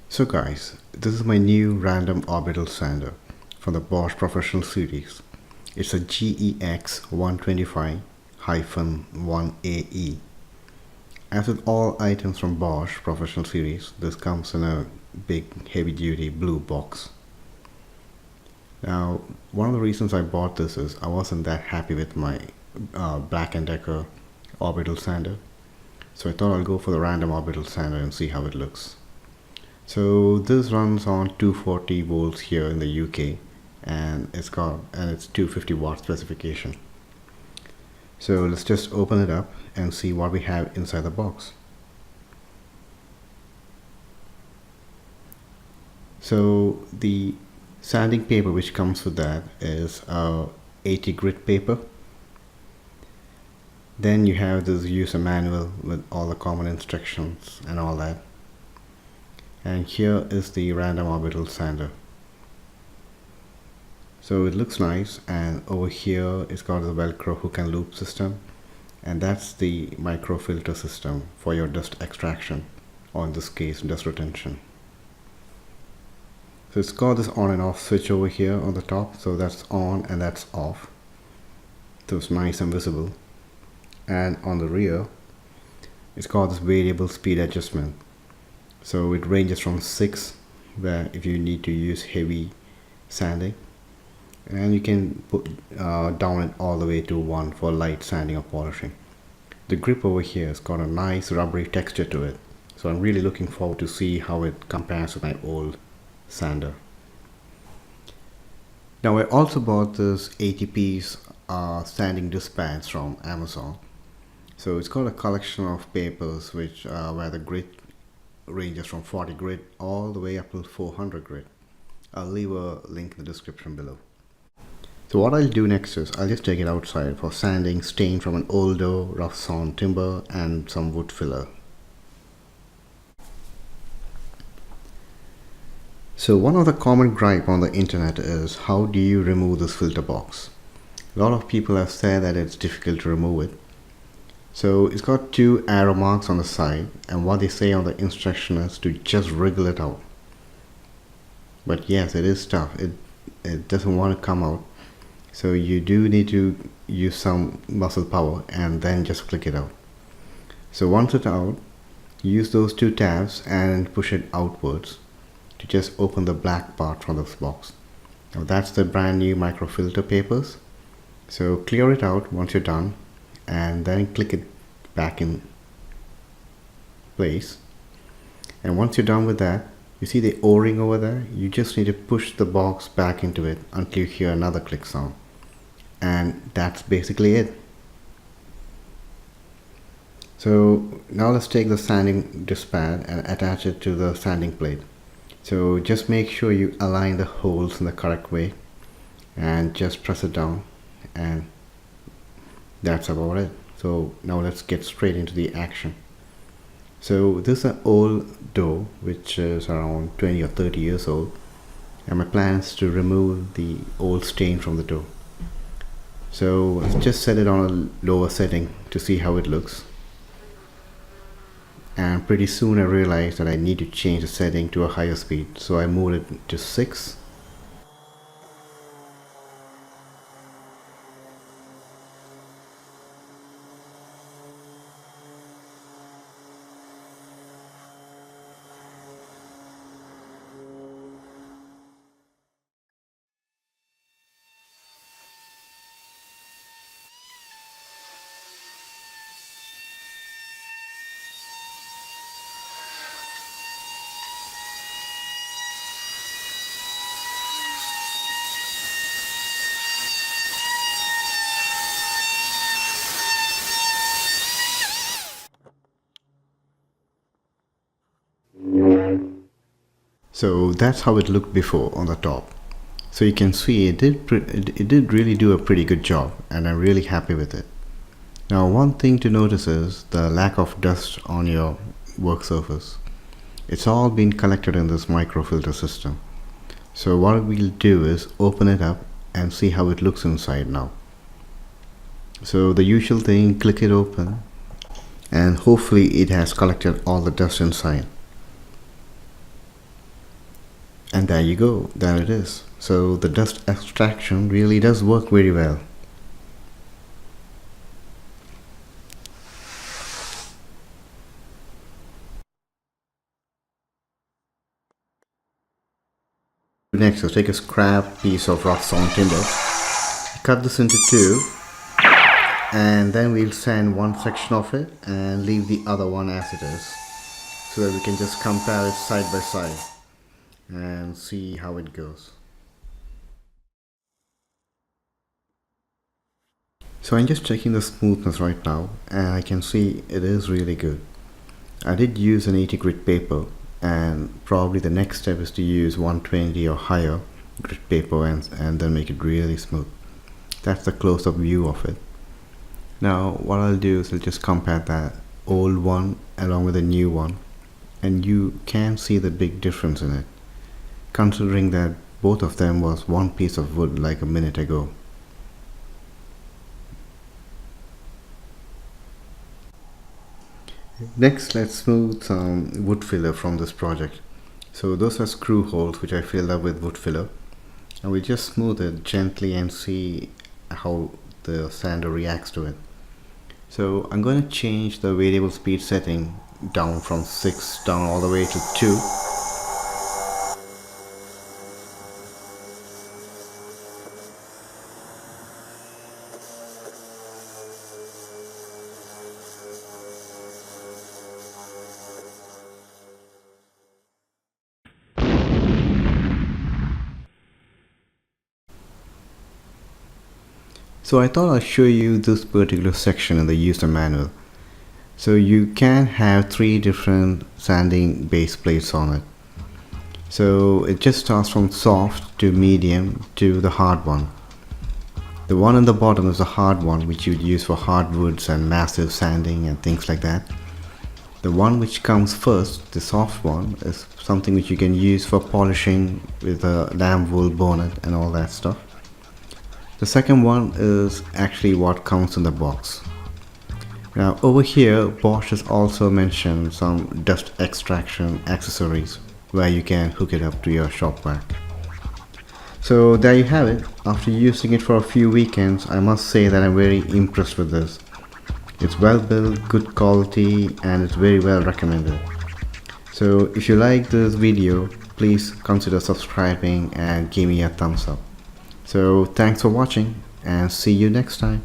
So guys, this is my new random orbital sander from the Bosch Professional series. It's a GEX 125-1AE. As with all items from Bosch Professional series, this comes in a big heavy duty blue box. Now, one of the reasons I bought this is I wasn't that happy with my Black & Decker orbital sander. So I thought I'll go for the random orbital sander and see how it looks. So this runs on 240 volts here in the UK, and it's 250 watt specification. So let's just open it up and see what we have inside the box. So the sanding paper which comes with that is 80 grit paper. Then you have this user manual with all the common instructions and all that. And here is the random orbital sander. So it looks nice, and over here it's got the Velcro hook and loop system, and that's the microfilter system for your dust extraction, or in this case dust retention. So it's got this on and off switch over here on the top, so that's on and that's off, so it's nice and visible. And on the rear it's got this variable speed adjustment. So it ranges from 6, where if you need to use heavy sanding, and you can put down it all the way to 1 for light sanding or polishing. The grip over here has got a nice rubbery texture to it, so I'm really looking forward to see how it compares with my old sander. Now I also bought this 80-piece sanding disc pads from Amazon. So it's got a collection of papers which where the grit ranges from 40 grit all the way up to 400 grit. I'll leave a link in the description below. So what I'll do next is I'll just take it outside for sanding stain from an older rough sawn timber and some wood filler. So one of the common gripe on the internet is, how do you remove this filter box? A lot of people have said that it's difficult to remove it. So it's got 2 arrow marks on the side, and what they say on the instruction is to just wriggle it out. But yes, it is tough. It doesn't want to come out. So you do need to use some muscle power and then just click it out. So once it's out, use those 2 tabs and push it outwards to just open the black part from this box. Now that's the brand new microfilter papers. So clear it out once you're done, and then click it back in place. And once you're done with that, you see the O-ring over there? You just need to push the box back into it until you hear another click sound. And that's basically it. So now let's take the sanding disc pad and attach it to the sanding plate. So just make sure you align the holes in the correct way and just press it down, and that's about it. So now let's get straight into the action. So this is an old door which is around 20 or 30 years old, and my plan is to remove the old stain from the door. So let's just set it on a lower setting to see how it looks. And pretty soon I realized that I need to change the setting to a higher speed, so I moved it to 6. So that's how it looked before on the top. So you can see it did really do a pretty good job, and I'm really happy with it. Now one thing to notice is the lack of dust on your work surface. It's all been collected in this microfilter system. So what we'll do is open it up and see how it looks inside now. So the usual thing, click it open, and hopefully it has collected all the dust inside. And there you go, there it is. So the dust extraction really does work very well. Next, let's take a scrap piece of rough sawn timber, cut this into two, and then we'll sand one section of it and leave the other one as it is, so that we can just compare it side by side and see how it goes. So I'm just checking the smoothness right now, and I can see it is really good. I did use an 80 grit paper, and probably the next step is to use 120 or higher grit paper and then make it really smooth. That's the close-up view of it. Now what I'll do is I'll just compare that old one along with the new one, and you can see the big difference in it, considering that both of them was one piece of wood like a minute ago. Next, let's smooth some wood filler from this project. So those are screw holes which I filled up with wood filler, and we'll just smooth it gently and see how the sander reacts to it. So I'm going to change the variable speed setting down from 6 down all the way to 2. So I thought I'll show you this particular section in the user manual. So you can have 3 different sanding base plates on it. So it just starts from soft to medium to the hard one. The one on the bottom is the hard one, which you'd use for hardwoods and massive sanding and things like that. The one which comes first, the soft one, is something which you can use for polishing with a lamb wool bonnet and all that stuff. The second one is actually what comes in the box. Now over here, Bosch has also mentioned some dust extraction accessories where you can hook it up to your shop vac. So there you have it. After using it for a few weekends, I must say that I'm very impressed with this. It's well built, good quality, and it's very well recommended. So if you like this video, please consider subscribing and give me a thumbs up. So thanks for watching, and see you next time.